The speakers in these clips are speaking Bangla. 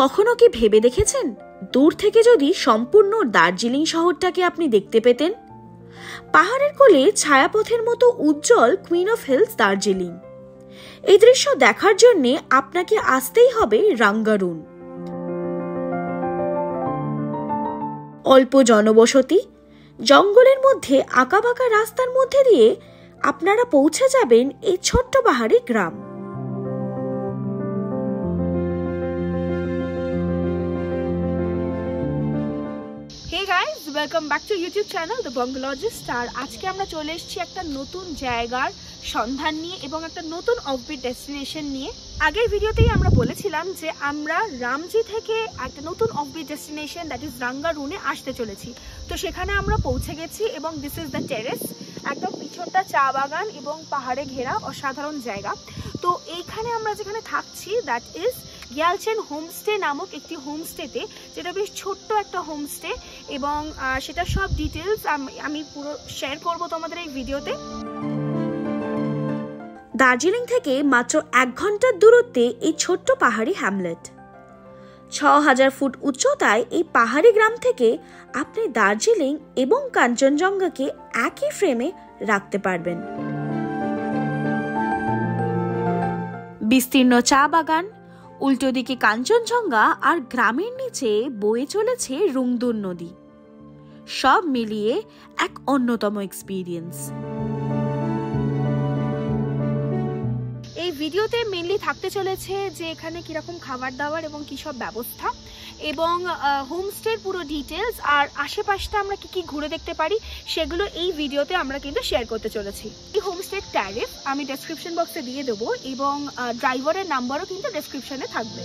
কখনো কি ভেবে দেখেছেন দূর থেকে যদি সম্পূর্ণ দার্জিলিং শহরটাকে আপনি দেখতে পেতেন? পাহাড়ের কোলে ছায়াপথের মতো উজ্জ্বল কুইন অফ হিলস দার্জিলিং। এই দৃশ্য দেখার জন্য আপনাকে আসতেই হবে রাঙ্গারুন। অল্প জনবসতি, জঙ্গলের মধ্যে আঁকাবাঁকা রাস্তার মধ্যে দিয়ে আপনারা পৌঁছে যাবেন এই ছোট্ট পাহাড়ি গ্রাম। Hey guys, welcome back to YouTube channel The Bungalougist। আর আজকে আমরা চলে এসেছি একটা নতুন জায়গার সন্ধান নিয়ে এবং একটা নতুন অফবিট ডেস্টিনেশন নিয়ে। আগের ভিডিওতেই আমরা বলেছিলাম যে আমরা রামজি থেকে একটা নতুন অফবিট ডেস্টিনেশন দ্যাট ইজ রাঙ্গারুনে আসতে চলেছি। তো সেখানে আমরা পৌঁছে গেছি এবং দিস ইজ দ্য টেরেস। একদম পিছনটা চা বাগান এবং পাহাড়ে ঘেরা অসাধারণ জায়গা। তো এইখানে আমরা যেখানে থাকছি দ্যাট ইজ গ্যালচেন হোমস্টে নামক একটি হোমস্টেতে, যেটা বেশ ছোট্ট একটা হোমস্টে এবং সেটা সব ডিটেলস আমি পুরো শেয়ার করব তোমাদের এই ভিডিওতে। দার্জিলিং থেকে মাত্র 1 ঘন্টার দূরত্বে এই ছোট্ট পাহাড়ি হ্যামলেট। 6000 ফুট উচ্চতায় এই পাহাড়ি গ্রাম থেকে আপনি দার্জিলিং এবং কাঞ্চনজঙ্ঘাকে একই ফ্রেমে রাখতে পারবেন। বিস্তীর্ণ চা বাগান, উল্টো দিকে কাঞ্চনজঙ্ঘা আর গ্রামের নিচে বয়ে চলেছে রুংদুন নদী। সব মিলিয়ে এক অন্যতম এক্সপিরিয়েন্স। এই ভিডিওতে মেনলি থাকতে চলেছে যে এখানে কিরকম খাবার দাবার এবং কি সব ব্যবস্থা এবং হোমস্টের পুরো ডিটেলস আর আশেপাশটা আমরা কি কি ঘুরে দেখতে পারি সেগুলো এই ভিডিওতে আমরা কিন্তু শেয়ার করতে চলেছি। এই হোমস্টের ট্যারিফ আমি ডেসক্রিপশন বক্সে দিয়ে দেবো এবং ড্রাইভারের নাম্বারও কিন্তু ডেসক্রিপশনে থাকবে।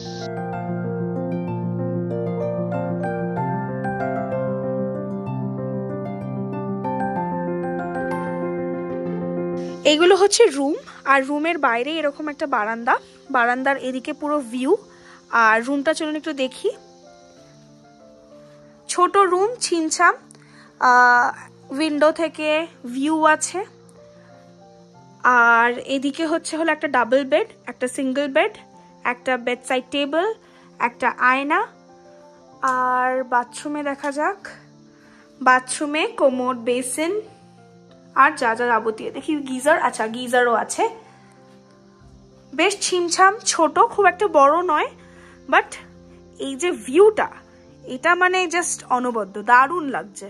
এইগুলো হচ্ছে রুম, আর রুমের বাইরে এরকম একটা বারান্দা, বারান্দার এদিকে পুরো ভিউ। আর রুমটা চলুন একটু দেখি। ছোট রুম, ছিমছাম, উইন্ডো থেকে ভিউ আছে। আর এদিকে হলো একটা ডাবল বেড, একটা সিঙ্গেল বেড, একটা বেড সাইড টেবিল, একটা আয়না। আর বাথরুমে দেখা যাক, বাথরুমে কোমোড, বেসিন আর যা যা যাবতীয় দেখি, গিজার, আচ্ছা গিজারও আছে। বেশ ছিমছাম, ছোট, খুব একটা বড় নয়, বাট এই যে ভিউটা, এটা মানে জাস্ট অনবদ্য, দারুণ লাগছে।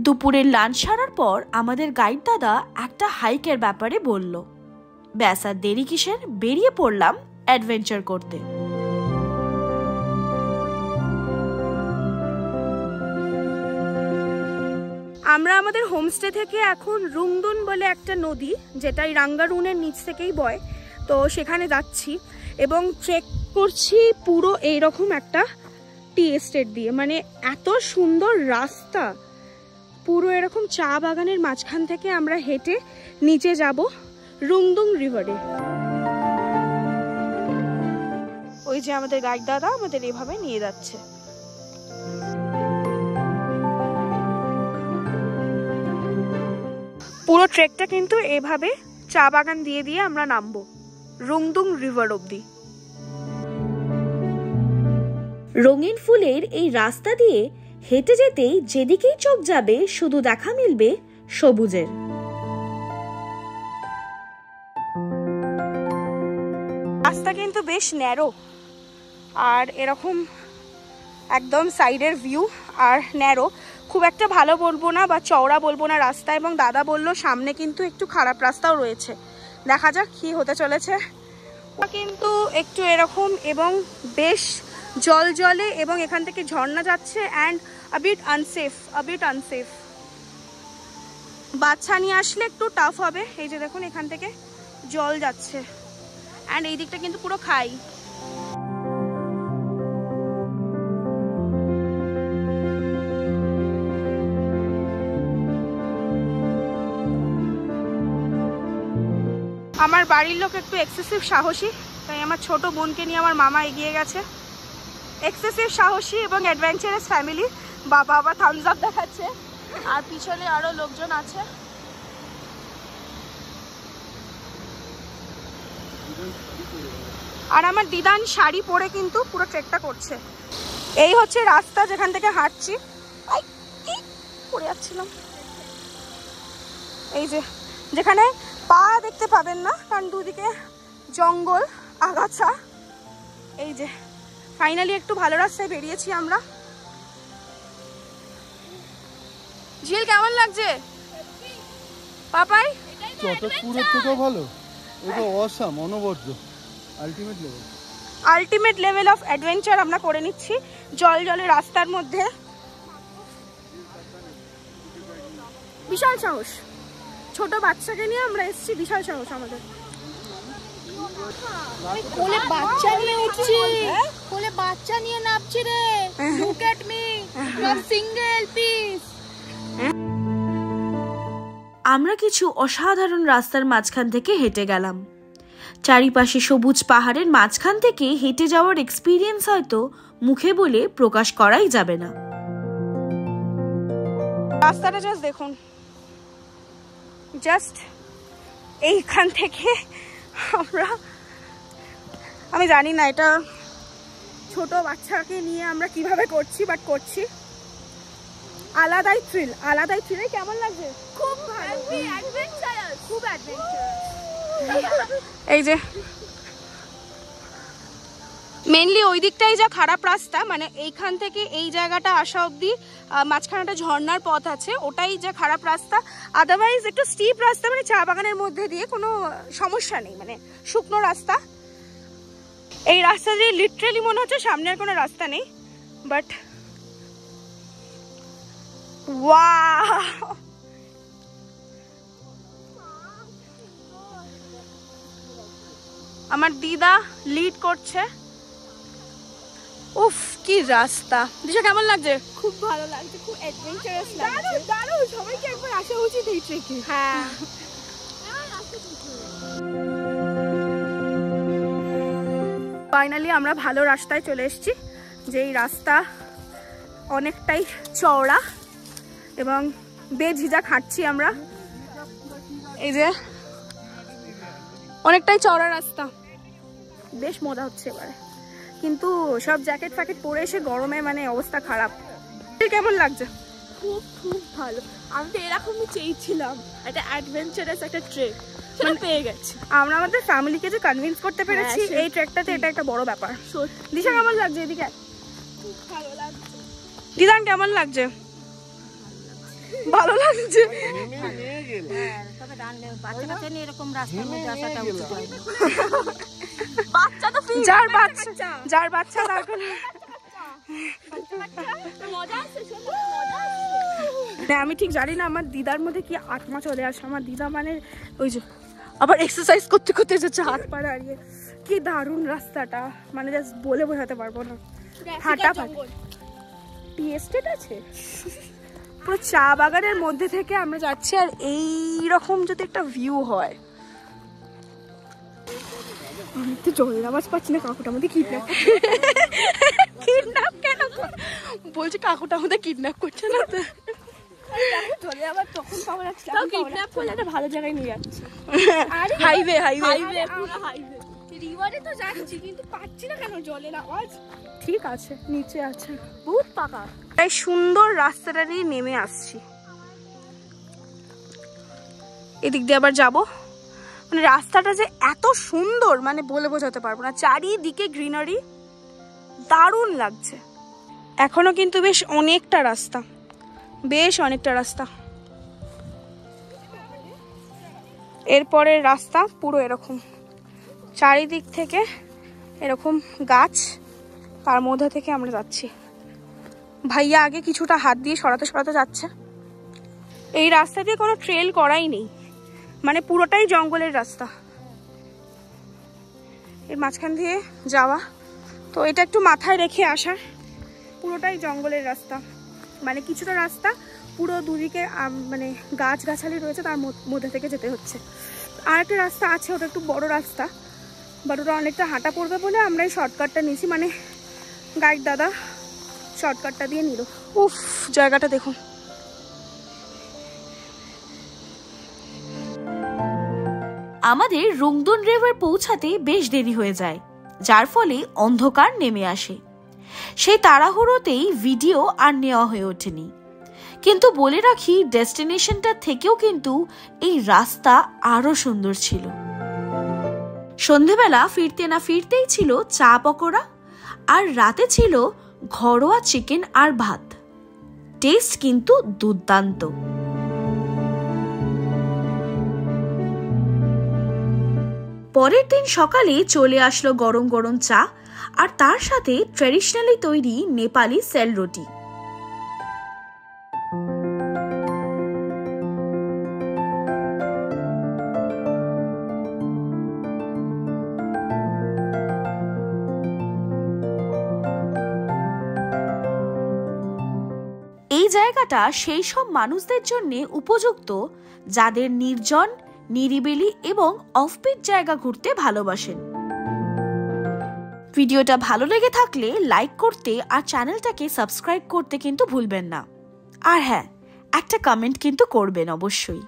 দুপুরের লাঞ্চ সারার পর আমাদের গাইড দাদা একটা হাইকের ব্যাপারে বলল। ব্যাস আর দেরি কিসের, বেরিয়ে পড়লাম অ্যাডভেঞ্চার করতে। আমরা আমাদের হোমস্টে থেকে এখন রুংদুন বলে একটা নদী, যেটা এই রাঙ্গারুনের নিচ থেকেই বয়, তো সেখানে যাচ্ছি এবং ট্রেক করছি পুরো এইরকম একটা টি এস্টেট দিয়ে। মানে এত সুন্দর রাস্তা, পুরো এরকম চা বাগানের মাঝখান থেকে আমরা হেঁটে নিচে যাব রুংদুন রিভারে। ওই যে আমাদের গাইড দাদা আমাদের এভাবে নিয়ে যাচ্ছে। পুরো ট্রেকটা কিন্তু এভাবে চা বাগান দিয়ে দিয়ে আমরা নামবো রুংদুন রিভার অব্দি। রঙিন ফুলের এই রাস্তা দিয়ে হেঁটে যেতেই যেদিকেই চোখ যাবে শুধু দেখা মিলবে সবুজের। রাস্তা কিন্তু বেশ ন্যারো, আর এরকম একদম সাইডের ভিউ আর ন্যারো, খুব একটা ভালো বলবো না বা চওড়া বলবো না রাস্তা। এবং দাদা বলল সামনে কিন্তু একটু খারাপ রাস্তাও রয়েছে, দেখা যাক কি হতে চলেছে। কিন্তু একটু এরকম এবং বেশ জল জলে এবং এখান থেকে ঝর্ণা যাচ্ছে অ্যান্ড আ বিট আনসেফ। বাচ্চা নিয়ে আসলে একটু টাফ হবে। এই যে দেখুন এখান থেকে জল যাচ্ছে অ্যান্ড এই দিকটা কিন্তু পুরো খাই। আমার বাড়ির লোক একটু এক্সেসিভ সাহসী, তাই আমার ছোট বোনকে নিয়ে আমার মামা এগিয়ে গেছে। এক্সেসিভ সাহসী এবং অ্যাডভেঞ্চারাস ফ্যামিলি। বাবা আবার থামস আপ দেখাচ্ছে। আর পিছনে আরো লোকজন আছে। আর আমার দিদান শাড়ি পরে কিন্তু পুরো ট্রেকটা করছে। এই হচ্ছে রাস্তা যেখান থেকে হাঁটছি। পড়ে যাচ্ছিলাম। এই যে যেখানে পা দেখতে পাবেন না, কারণ দুদিকে জঙ্গল আগাছা। এই যে ফাইনালি একটু ভালো রাস্তায় বেরিয়েছি আমরা। ঝিল কেমন লাগছে পাপাই? চটকপুরের থেকেও ভালো, এটা অসাম, অনবদ্য, আলটিমেট লেভেল অফ অ্যাডভেঞ্চার আমরা করে নিচ্ছি জলে রাস্তার মধ্যে। বিশাল সাহস, ছোট বাচ্চাকে নিয়ে আমরা এসেছি, বিশাল সাহস আমাদের। কোলে বাচ্চা নিয়ে উঠছি, কোলে বাচ্চা নিয়ে নামছি রে। Look at me, single piece. আমরা কিছু অসাধারণ রাস্তার মাঝখান থেকে হেঁটে গেলাম। চারিপাশে সবুজ পাহাড়ের মাঝখান থেকে হেঁটে যাওয়ার এক্সপিরিয়েন্স হয়তো মুখে বলে প্রকাশ করাই যাবে না। রাস্তাটা জাস্ট দেখুন, জাস্ট এইখান থেকে আমি জানি না এটা ছোট বাচ্চাকে নিয়ে আমরা কিভাবে করছি, বাট করছি। আলাদাই থ্রিল, আলাদাই থ্রিল। কেমন লাগছে? খুব ভালো, খুব অ্যাডভেঞ্চারাস। এই যে মেনলি ওই দিকটাই যা খারাপ রাস্তা, মানে এইখান থেকে এই জায়গাটা আসা অবধি মাঝখানে একটা ঝর্ণার পথ আছে, ওটাই যা খারাপ রাস্তা। আদারওয়াইজ একটু স্টিপ রাস্তা, মানে চা বাগানের মধ্যে দিয়ে কোনো সমস্যা নেই, মানে শুকনো রাস্তা। এই রাস্তা দিয়ে লিটারালি মনে হচ্ছে সামনে আর কোনো রাস্তা নেই। বাট ওয়াও, আমার দিদা লিড করছে। উফ কি রাস্তা। দিশা কেমন লাগছে? খুব ভালো লাগছে, খুব অ্যাডভেঞ্চারাস লাগছে। দারুণ, সবাইকে একবার আসা উচিত এই ট্রেকে। হ্যাঁ, ফাইনালি আমরা ভালো রাস্তায় চলে এসেছি। যেই রাস্তা অনেকটাই চওড়া এবং বেঝিঝাক হাঁটছি আমরা। এই যে অনেকটাই চওড়া রাস্তা, বেশ মজা হচ্ছে এবারে। কিন্তু সব জ্যাকেট ফ্যাকেট পরে এসে গরমে মানে অবস্থা খারাপ। কেমন লাগছে? খুব খুব ভালো। আমি তো এরকমই চেয়েছিলাম, একটা অ্যাডভেঞ্চারাস একটা ট্রেক, সেটা পেয়ে গেছি। আমরা আমাদের ফ্যামিলিকে যে কনভিন্স করতে পেরেছি এই ট্রেকটাতে, এটা একটা বড় ব্যাপার। দিশা কেমন লাগছে? এদিকে খুব ভালো লাগছে। দিদান কেমন লাগছে? ভালো লাগছে। যার বাচ্চা আমি ঠিক জানি না আমার দিদার মধ্যে কি আত্মা চলে আসে। আমার দিদা মানে ওই যে আবার এক্সারসাইজ করতে করতে যাচ্ছে, হাত পা দাঁড়িয়ে। কি দারুণ রাস্তাটা, মানে জাস্ট বলে বোঝাতে পারবো না। ফাটাফাটি টি এস্টেট আছে, পুরো চা বাগানের মধ্যে থেকে আমরা যাচ্ছি। আর এই রকম যদি একটা ভিউ হয়, আমি তো জলের আওয়াজ পাচ্ছি না। কাকুটা আমাদের কিডন্যাপ কেন বলছে? কাকুটা আমাদের কিডন্যাপ করছে না তো? জলে আবার তখন পাওয়া যাচ্ছে, কিডন্যাপ করলে একটা ভালো জায়গায় নিয়ে যাচ্ছে। হাইওয়ে হাইওয়ে হাইওয়ে রিভারে তো যাচ্ছি, কিন্তু পাচ্ছি না কেন জলের আওয়াজ। ঠিক আছে, নিচে আছে, বহুত পাকা। তাই সুন্দর রাস্তাটা দিয়ে নেমে আসছি। এদিক দিয়ে আবার যাবো। মানে রাস্তাটা যে এত সুন্দর, মানে বলে বোঝাতে পারবো না। চারিদিকে গ্রিনারি, দারুণ লাগছে। এখনো কিন্তু বেশ অনেকটা রাস্তা, বেশ অনেকটা রাস্তা। এরপরের রাস্তা পুরো এরকম, চারিদিক থেকে এরকম গাছ, তার মধ্যে থেকে আমরা যাচ্ছি। ভাইয়া আগে কিছুটা হাত দিয়ে সরাতে সরাতে যাচ্ছে। এই রাস্তা দিয়ে কোনো ট্রেল করাই নেই, মানে পুরোটাই জঙ্গলের রাস্তা। এর মাঝখান দিয়ে যাওয়া, তো এটা একটু মাথায় রেখে আসা। পুরোটাই জঙ্গলের রাস্তা, মানে কিছুটা রাস্তা পুরো দুদিকে মানে গাছগাছালি রয়েছে, তার মধ্যে থেকে যেতে হচ্ছে। আর একটা রাস্তা আছে, ওটা একটু বড় রাস্তা, বাট ওটা অনেকটা হাঁটা পড়বে বলে আমরা এই শর্টকাটটা নিয়েছি। মানে গাইড দাদা শর্টকাটটা দিয়ে নিল। উফ, জায়গাটা দেখুন আমাদের রংদুন রিভার পৌঁছাতে বেশ দেরি হয়ে যায়, যার ফলে অন্ধকার নেমে আসে। সেই তাড়াহুড়োতেই ভিডিও আর নেওয়া হয়ে ওঠেনি। কিন্তু বলে রাখি, ডেস্টিনেশনটা থেকেও কিন্তু এই রাস্তা আরো সুন্দর ছিল। সন্ধেবেলা ফিরতে না ফিরতেই ছিল চা পকোড়া, আর রাতে ছিল ঘরোয়া চিকেন আর ভাত। টেস্ট কিন্তু দুর্দান্ত। পরের দিন সকালে চলে আসলো গরম গরম চা, আর তার সাথে ট্র্যাডিশনালি তৈরি নেপালি সেল রুটি। এই জায়গাটা সেই সব মানুষদের জন্য উপযুক্ত যাদের নির্জন, নিরিবিলি এবং অফবিট জায়গা ঘুরতে ভালোবাসেন। ভিডিওটা ভালো লেগে থাকলে লাইক করতে আর চ্যানেলটাকে সাবস্ক্রাইব করতে কিন্তু ভুলবেন না। আর হ্যাঁ, একটা কমেন্ট কিন্তু করবেন অবশ্যই।